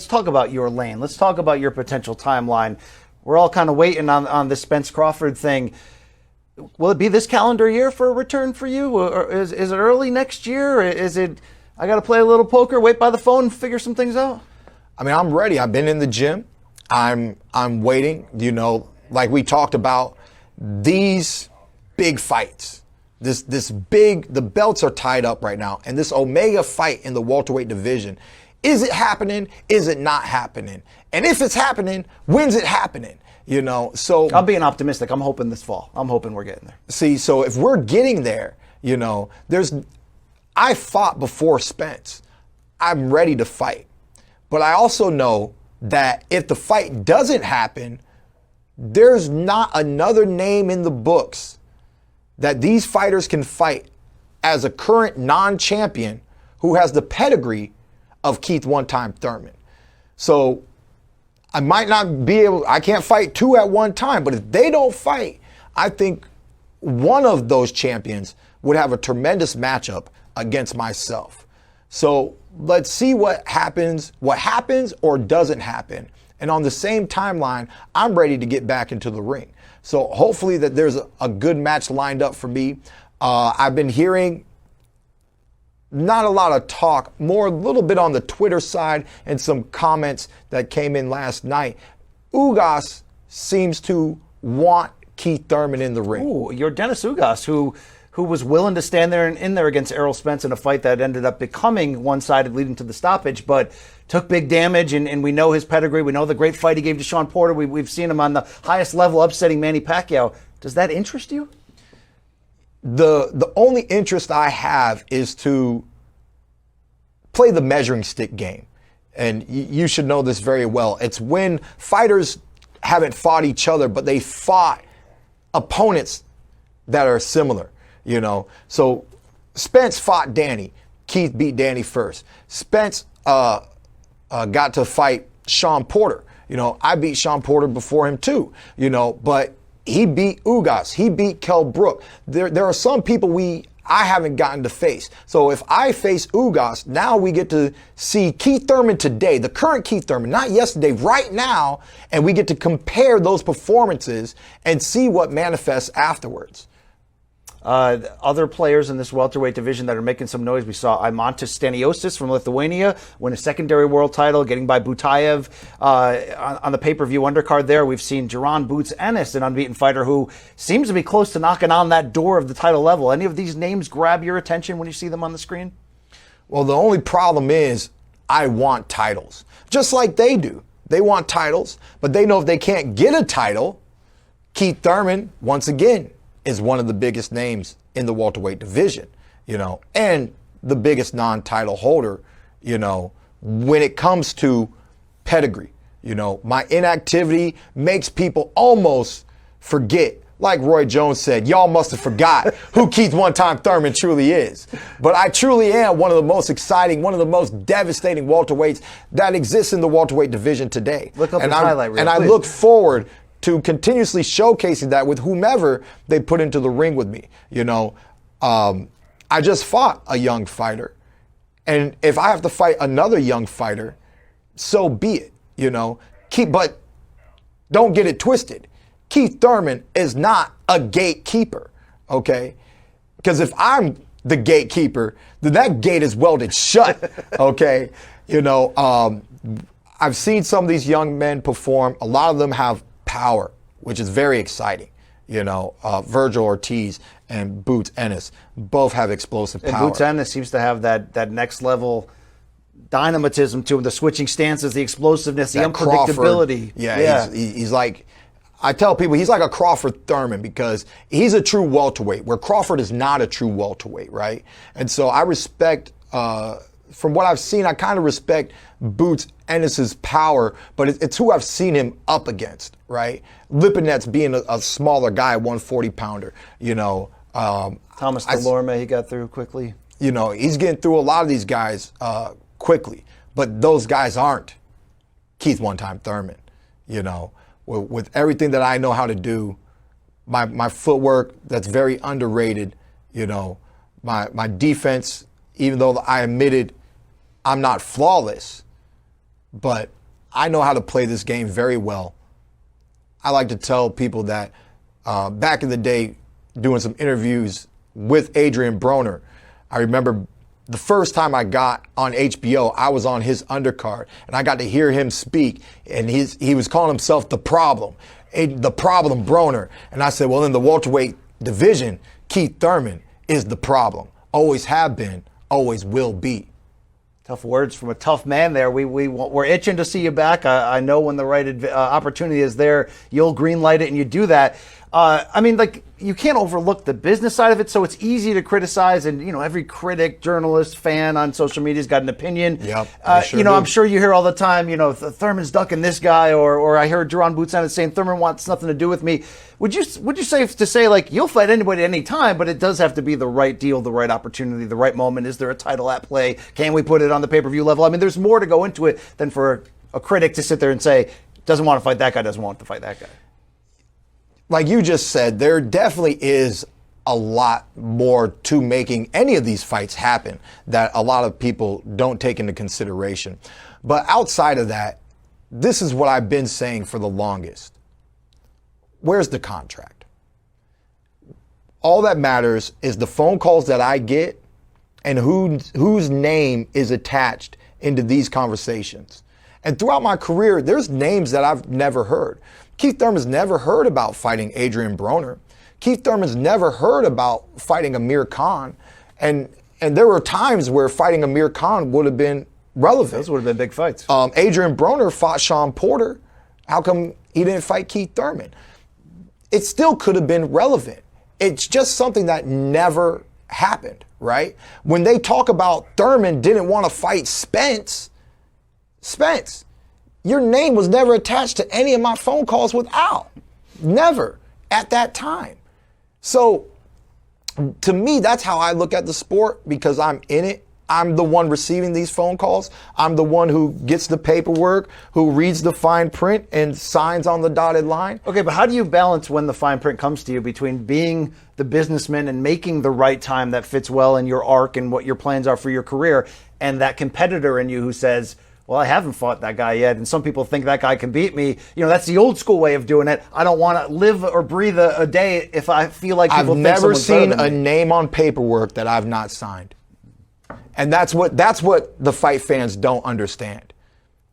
let's talk about your lane. Let's talk about your potential timeline. We're all kind of waiting on the Spence Crawford thing. Will it be this calendar year for a return for you? Or is it early next year? Or is it, I got to play a little poker, wait by the phone, and figure some things out? I mean, I'm ready. I've been in the gym. I'm waiting. You know, like we talked about, these big fights. The belts are tied up right now. And this Omega fight in the welterweight division, is it happening? Is it not happening? And if it's happening, when's it happening? You know, so I'm being optimistic. I'm hoping this fall. I'm hoping we're getting there. See, so if we're getting there, you know, I fought before Spence. I'm ready to fight. But I also know that if the fight doesn't happen, there's not another name in the books that these fighters can fight as a current non-champion who has the pedigree of Keith one-time Thurman. So I might not be able, I can't fight two at one time, but if they don't fight, I think one of those champions would have a tremendous matchup against myself. So let's see what happens or doesn't happen. And on the same timeline, I'm ready to get back into the ring. So hopefully that there's a good match lined up for me. I've been hearing not a lot of talk, more a little bit on the Twitter side and some comments that came in last night. Ugas seems to want Keith Thurman in the ring. Ooh, you're Dennis Ugas, who was willing to stand there and in there against Errol Spence in a fight that ended up becoming one-sided, leading to the stoppage, but took big damage, and we know his pedigree. We know the great fight he gave to Shawn Porter. We've seen him on the highest level upsetting Manny Pacquiao. Does that interest you? The only interest I have is to play the measuring stick game. And you should know this very well. It's when fighters haven't fought each other, but they fought opponents that are similar, you know. So Spence fought Danny. Keith beat Danny first. Spence got to fight Shawn Porter. You know, I beat Shawn Porter before him too, you know, but he beat Ugas. He beat Kell Brook. There are some people I haven't gotten to face. So if I face Ugas, now we get to see Keith Thurman today, the current Keith Thurman, not yesterday, right now, and we get to compare those performances and see what manifests afterwards. Other players in this welterweight division that are making some noise. We saw Eimantas Staniotis from Lithuania win a secondary world title, getting by Butayev on the pay-per-view undercard there. We've seen Jaron Boots Ennis, an unbeaten fighter who seems to be close to knocking on that door of the title level. Any of these names grab your attention when you see them on the screen? Well, the only problem is I want titles, just like they do. They want titles, but they know if they can't get a title, Keith Thurman, once again, is one of the biggest names in the welterweight division, you know, and the biggest non-title holder, you know, when it comes to pedigree. You know, my inactivity makes people almost forget. Like Roy Jones said, y'all must have forgot who Keith one-time Thurman truly is. But I truly am one of the most exciting, one of the most devastating welterweights that exists in the welterweight division today. Look up his highlight reel, and I look forward to continuously showcasing that with whomever they put into the ring with me. You know, I just fought a young fighter. And if I have to fight another young fighter, so be it, you know. But don't get it twisted. Keith Thurman is not a gatekeeper, okay? Because if I'm the gatekeeper, then that gate is welded shut, okay? You know, I've seen some of these young men perform. A lot of them have power, which is very exciting. You know, Virgil Ortiz and Boots Ennis both have explosive power. And Boots Ennis seems to have that next level dynamism to him, the switching stances, the explosiveness, the unpredictability. Crawford, yeah. He's like, I tell people he's like a Crawford Thurman because he's a true welterweight, where Crawford is not a true welterweight, right? And so I respect, from what I've seen, I kind of respect Boots Ennis's power, but it's who I've seen him up against, right? Lipinets being a smaller guy, 140-pounder, you know. Thomas Delorme, he got through quickly. You know, he's getting through a lot of these guys quickly, but those guys aren't Keith one-time Thurman, you know. With everything that I know how to do, my footwork, that's very underrated, you know, my defense, even though I admitted I'm not flawless, but I know how to play this game very well. I like to tell people that back in the day, doing some interviews with Adrian Broner, I remember the first time I got on HBO, I was on his undercard, and I got to hear him speak, and he was calling himself the problem Broner. And I said, well, in the welterweight division, Keith Thurman is the problem. Always have been, always will be. Tough words from a tough man there. We're itching to see you back. I know when the right opportunity is there, you'll green light it, and you do that. I mean, like, you can't overlook the business side of it, so it's easy to criticize, and, you know, every critic, journalist, fan on social media's got an opinion. Yep, you know, I'm sure you hear all the time, you know, Thurman's ducking this guy, or I heard Duran Butsan saying Thurman wants nothing to do with me. Would you say like, you'll fight anybody at any time, but it does have to be the right deal, the right opportunity, the right moment? Is there a title at play? Can we put it on the pay-per-view level? I mean, there's more to go into it than for a critic to sit there and say, doesn't want to fight that guy, doesn't want to fight that guy. Like you just said, there definitely is a lot more to making any of these fights happen that a lot of people don't take into consideration. But outside of that, this is what I've been saying for the longest. Where's the contract? All that matters is the phone calls that I get and whose name is attached into these conversations. And throughout my career, there's names that I've never heard. Keith Thurman's never heard about fighting Adrian Broner. Keith Thurman's never heard about fighting Amir Khan. And there were times where fighting Amir Khan would have been relevant. Those would have been big fights. Adrian Broner fought Sean Porter. How come he didn't fight Keith Thurman? It still could have been relevant. It's just something that never happened, right? When they talk about Thurman didn't want to fight Spence, your name was never attached to any of my phone calls with Al. Never at that time. So to me, that's how I look at the sport, because I'm in it. I'm the one receiving these phone calls. I'm the one who gets the paperwork, who reads the fine print and signs on the dotted line. Okay, but how do you balance when the fine print comes to you between being the businessman and making the right time that fits well in your arc and what your plans are for your career, and that competitor in you who says, well, I haven't fought that guy yet, and some people think that guy can beat me. You know, that's the old school way of doing it. I don't want to live or breathe a day if I feel like people think someone's better than me. I've never seen a name on paperwork that I've not signed. And that's what the fight fans don't understand,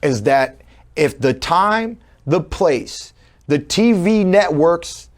is that if the time, the place, the TV networks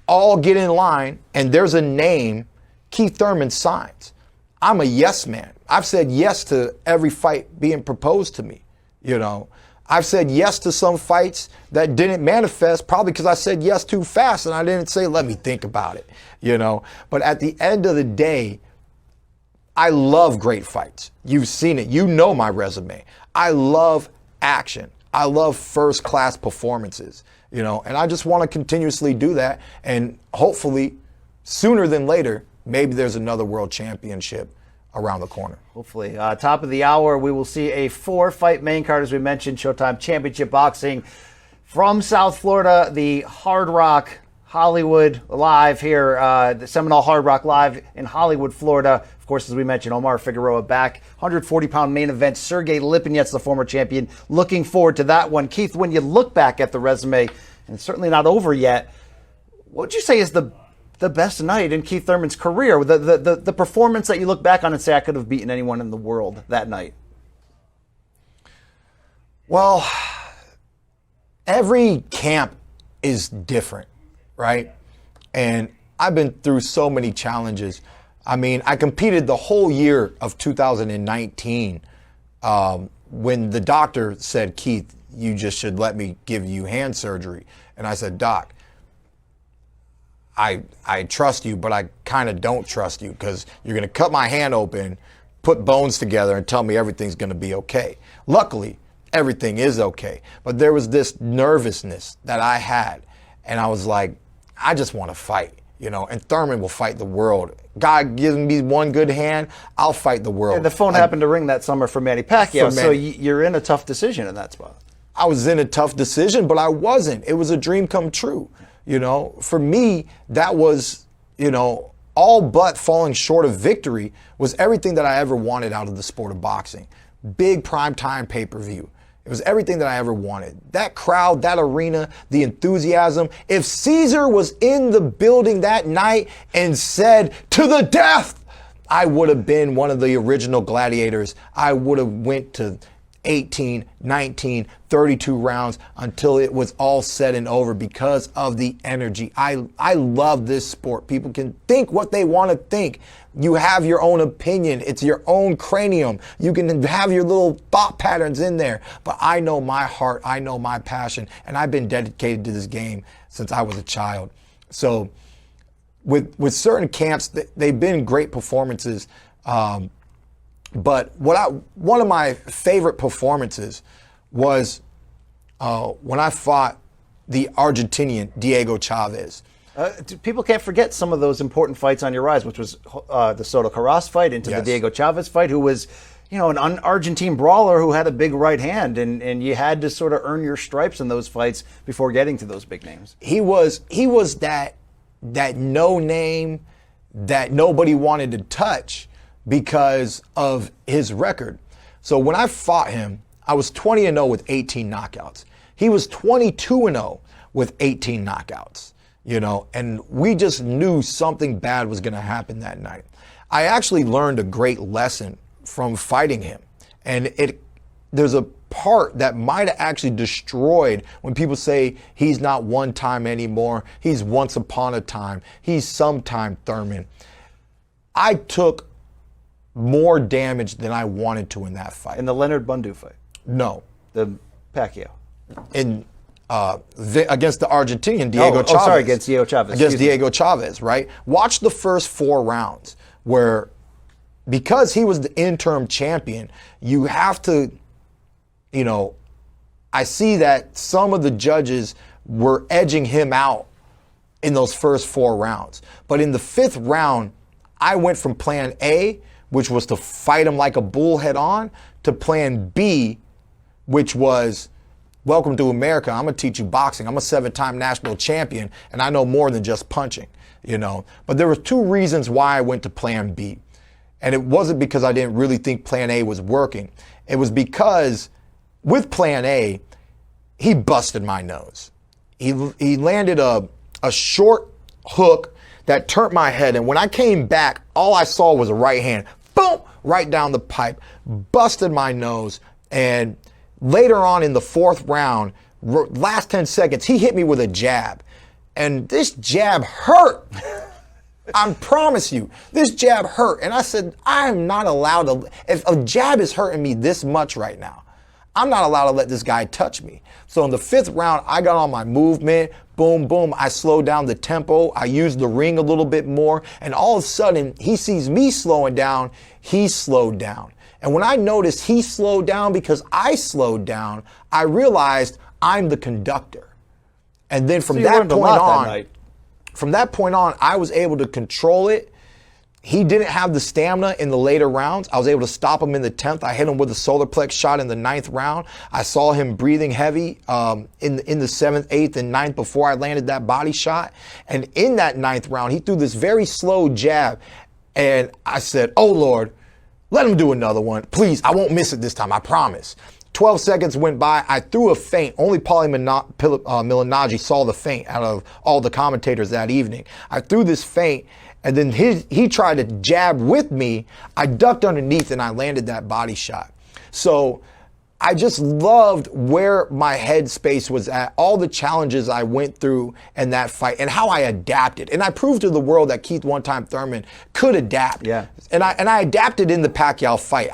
all get in line and there's a name, Keith Thurman signs. I'm a yes man. I've said yes to every fight being proposed to me. You know, I've said yes to some fights that didn't manifest, probably because I said yes too fast and I didn't say, let me think about it, you know. But at the end of the day, I love great fights. You've seen it. You know my resume. I love action. I love first-class performances, you know, and I just want to continuously do that. And hopefully, sooner than later, maybe there's another world championship around the corner. Hopefully. Top of the hour, we will see a 4-fight main card, as we mentioned, Showtime Championship Boxing from South Florida, the Hard Rock Hollywood Live here, the Seminole Hard Rock Live in Hollywood, Florida. Of course, as we mentioned, Omar Figueroa back. 140-pound main event. Sergey Lipinets, the former champion. Looking forward to that one. Keith, when you look back at the resume, and it's certainly not over yet, what would you say is the best night in Keith Thurman's career? The performance that you look back on and say, I could have beaten anyone in the world that night? Well, every camp is different, right? And I've been through so many challenges. I mean, I competed the whole year of 2019 when the doctor said, Keith, you just should let me give you hand surgery. And I said, Doc, I trust you, but I kind of don't trust you, because you're going to cut my hand open, put bones together, and tell me everything's going to be okay. Luckily, everything is okay. But there was this nervousness that I had, and I was like, I just want to fight, you know, and Thurman will fight the world. God gives me one good hand, I'll fight the world. And the phone happened to ring that summer for Manny Pacquiao, so you're in a tough decision in that spot. I was in a tough decision, but I wasn't. It was a dream come true. You know, for me, that was, you know, all but falling short of victory was everything that I ever wanted out of the sport of boxing. Big primetime pay-per-view. It was everything that I ever wanted. That crowd, that arena, the enthusiasm. If Caesar was in the building that night and said, "To the death," I would have been one of the original gladiators. I would have went to 18, 19, 32 rounds until it was all said and over because of the energy. I love this sport. People can think what they want to think. You have your own opinion. It's your own cranium. You can have your little thought patterns in there. But I know my heart. I know my passion. And I've been dedicated to this game since I was a child. So with certain camps, they've been great performances. But one of my favorite performances was when I fought the Argentinian Diego Chavez. People can't forget some of those important fights on your rise, which was the Soto Carras fight into the Diego Chavez fight, who was, an Argentine brawler who had a big right hand, and you had to sort of earn your stripes in those fights before getting to those big names. He was that no name that nobody wanted to touch because of his record. So when I fought him, I was 20-0 with 18 knockouts. He was 22-0 with 18 knockouts, and we just knew something bad was going to happen that night. I actually learned a great lesson from fighting him. And there's a part that might have actually destroyed when people say he's not one time anymore. He's once upon a time. He's sometime Thurman. I took more damage than I wanted to in that fight. In the Leonard Bundu fight? No. The Pacquiao? Against the Argentinian Diego Chavez. Oh, sorry, against Diego Chavez. Against Diego Chavez, right? Watch the first 4 rounds where, because he was the interim champion, you have to, I see that some of the judges were edging him out in those first 4 rounds. But in the 5th round, I went from plan A, which was to fight him like a bull head on, to plan B, which was, welcome to America. I'm going to teach you boxing. I'm a 7-time national champion, and I know more than just punching, But there were 2 reasons why I went to plan B. And it wasn't because I didn't really think plan A was working. It was because with plan A, he busted my nose. He landed a short hook that turned my head. And when I came back, all I saw was a right hand. Boom! Right down the pipe. Busted my nose. And later on in the 4th round, last 10 seconds, he hit me with a jab. And this jab hurt. I promise you, this jab hurt. And I said, I am not allowed to, if a jab is hurting me this much right now, I'm not allowed to let this guy touch me. So in the 5th round, I got on my movement, boom, boom. I slowed down the tempo. I used the ring a little bit more. And all of a sudden, he sees me slowing down. He slowed down. And when I noticed he slowed down because I slowed down, I realized I'm the conductor. And then from that point on, I was able to control it. He didn't have the stamina in the later rounds. I was able to stop him in the 10th. I hit him with a solar plex shot in the 9th round. I saw him breathing heavy in the 7th, 8th, and 9th before I landed that body shot. And in that 9th round, he threw this very slow jab. And I said, oh, Lord, let him do another one. Please, I won't miss it this time, I promise. 12 seconds went by. I threw a feint. Only Paulie Malignaggi saw the feint out of all the commentators that evening. I threw this feint, and then he tried to jab with me. I ducked underneath, and I landed that body shot. So I just loved where my headspace was at, all the challenges I went through in that fight, and how I adapted. And I proved to the world that Keith One-Time Thurman could adapt. Yeah. And I adapted in the Pacquiao fight.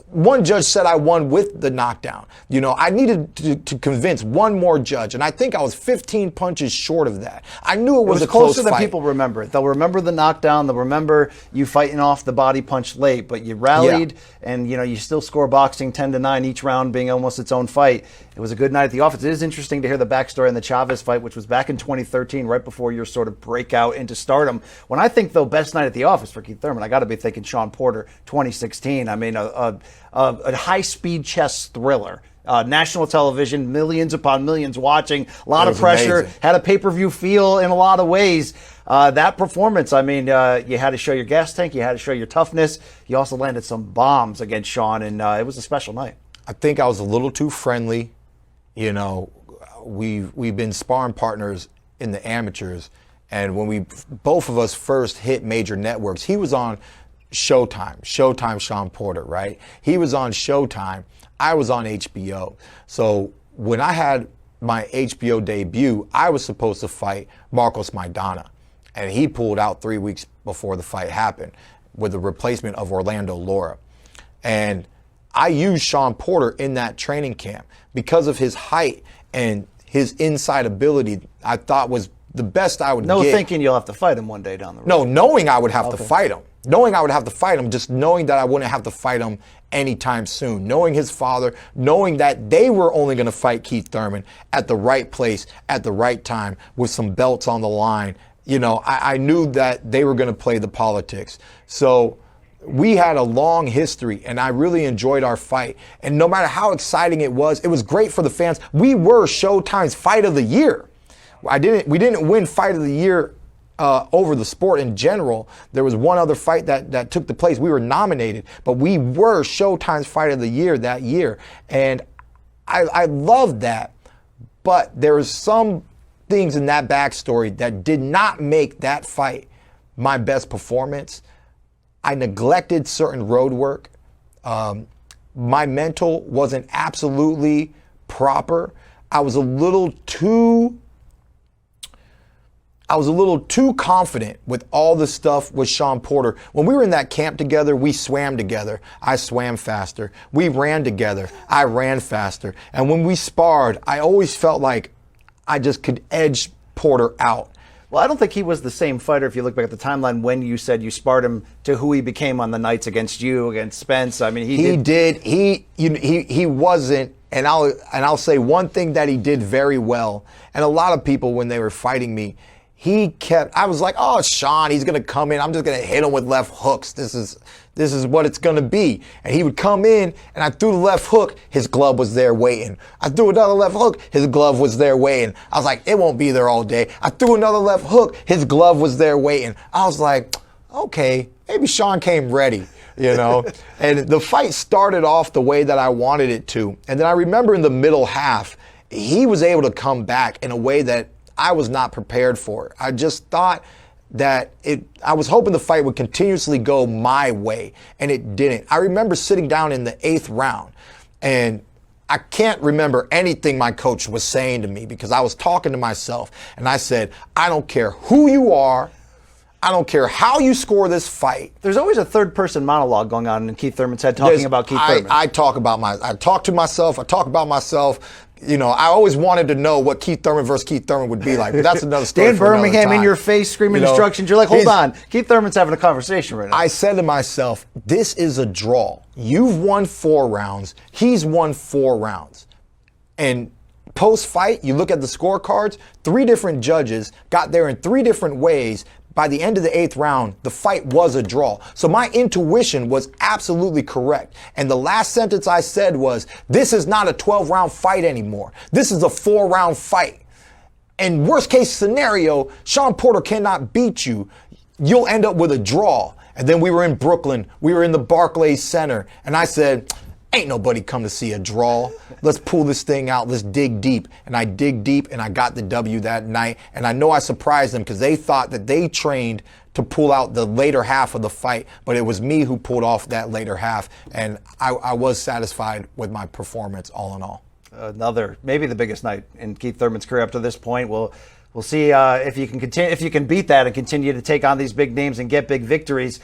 One judge said I won with the knockdown. I needed to convince one more judge, and I think I was 15 punches short of that. I knew it was a close closer fight. than people remember it. They'll remember the knockdown. They'll remember you fighting off the body punch late, but you rallied, and you still score boxing 10-9 each round, being almost its own fight. It was a good night at the office. It is interesting to hear the backstory on the Chavez fight, which was back in 2013, right before your sort of breakout into stardom. When I think, though, best night at the office for Keith Thurman, I got to be thinking Sean Porter, 2016. I mean, a high-speed chess thriller. National television, millions upon millions watching, a lot of pressure, amazing. Had a pay-per-view feel in a lot of ways. That performance, I mean, you had to show your gas tank, you had to show your toughness. You also landed some bombs against Sean, and it was a special night. I think I was a little too friendly. You know, we've been sparring partners in the amateurs, and when both of us first hit major networks, he was on Showtime, Sean Porter, right? He was on Showtime. I was on HBO. So when I had my HBO debut, I was supposed to fight Marcos Maidana, and he pulled out 3 weeks before the fight happened with the replacement of Orlando Lara. And I used Sean Porter in that training camp because of his height and his inside ability. I thought was the best I would get. No thinking you'll have to fight him one day down the road. No, knowing I would have to fight him. Knowing I would have to fight him, just knowing that I wouldn't have to fight him anytime soon. Knowing his father, knowing that they were only going to fight Keith Thurman at the right place, at the right time, with some belts on the line. You know, I knew that they were going to play the politics. So we had a long history, and I really enjoyed our fight. And no matter how exciting it was great for the fans. We were Showtime's Fight of the Year. We didn't win Fight of the Year over the sport in general. There was one other fight that took the place. We were nominated, but we were Showtime's Fight of the Year that year. And I loved that. But there was some things in that backstory that did not make that fight my best performance. I neglected certain road work. My mental wasn't absolutely proper. I was a little too confident with all the stuff with Sean Porter. When we were in that camp together, we swam together. I swam faster. We ran together. I ran faster. And when we sparred, I always felt like I just could edge Porter out. Well, I don't think he was the same fighter if you look back at the timeline when you said you sparred him to who he became on the nights against you, against Spence. I mean, he wasn't. And I'll say one thing that he did very well, and a lot of people when they were fighting me, I was like, oh, Sean, he's going to come in. I'm just going to hit him with left hooks. This is what it's going to be. And he would come in, and I threw the left hook. His glove was there waiting. I threw another left hook. His glove was there waiting. I was like, it won't be there all day. I threw another left hook. His glove was there waiting. I was like, okay, maybe Sean came ready, you know. And the fight started off the way that I wanted it to. And then I remember in the middle half, he was able to come back in a way that I was not prepared for. I just thought that I was hoping the fight would continuously go my way, and it didn't. I remember sitting down in the 8th round, and I can't remember anything my coach was saying to me because I was talking to myself, and I said, I don't care who you are. I don't care how you score this fight. There's always a third-person monologue going on in Keith Thurman's head talking about Keith Thurman. I talk to myself. I talk about myself. You know, I always wanted to know what Keith Thurman versus Keith Thurman would be like, but that's another story. Dan for another Birmingham time. in your face screaming instructions. You're like, hold on. Keith Thurman's having a conversation right now. I said to myself, this is a draw. You've won 4 rounds. He's won 4 rounds. And post-fight, you look at the scorecards, 3 different judges got there in 3 different ways. By the end of the 8th round, the fight was a draw. So my intuition was absolutely correct. And the last sentence I said was, this is not a 12-round fight anymore. This is a 4-round fight. And worst case scenario, Sean Porter cannot beat you. You'll end up with a draw. And then we were in Brooklyn. We were in the Barclays Center. And I said, ain't nobody come to see a draw. Let's pull this thing out. Let's dig deep. And I dig deep, and I got the W that night. And I know I surprised them because they thought that they trained to pull out the later half of the fight, but it was me who pulled off that later half. And I was satisfied with my performance all in all. Maybe the biggest night in Keith Thurman's career up to this point. We'll see if you can beat that and continue to take on these big names and get big victories.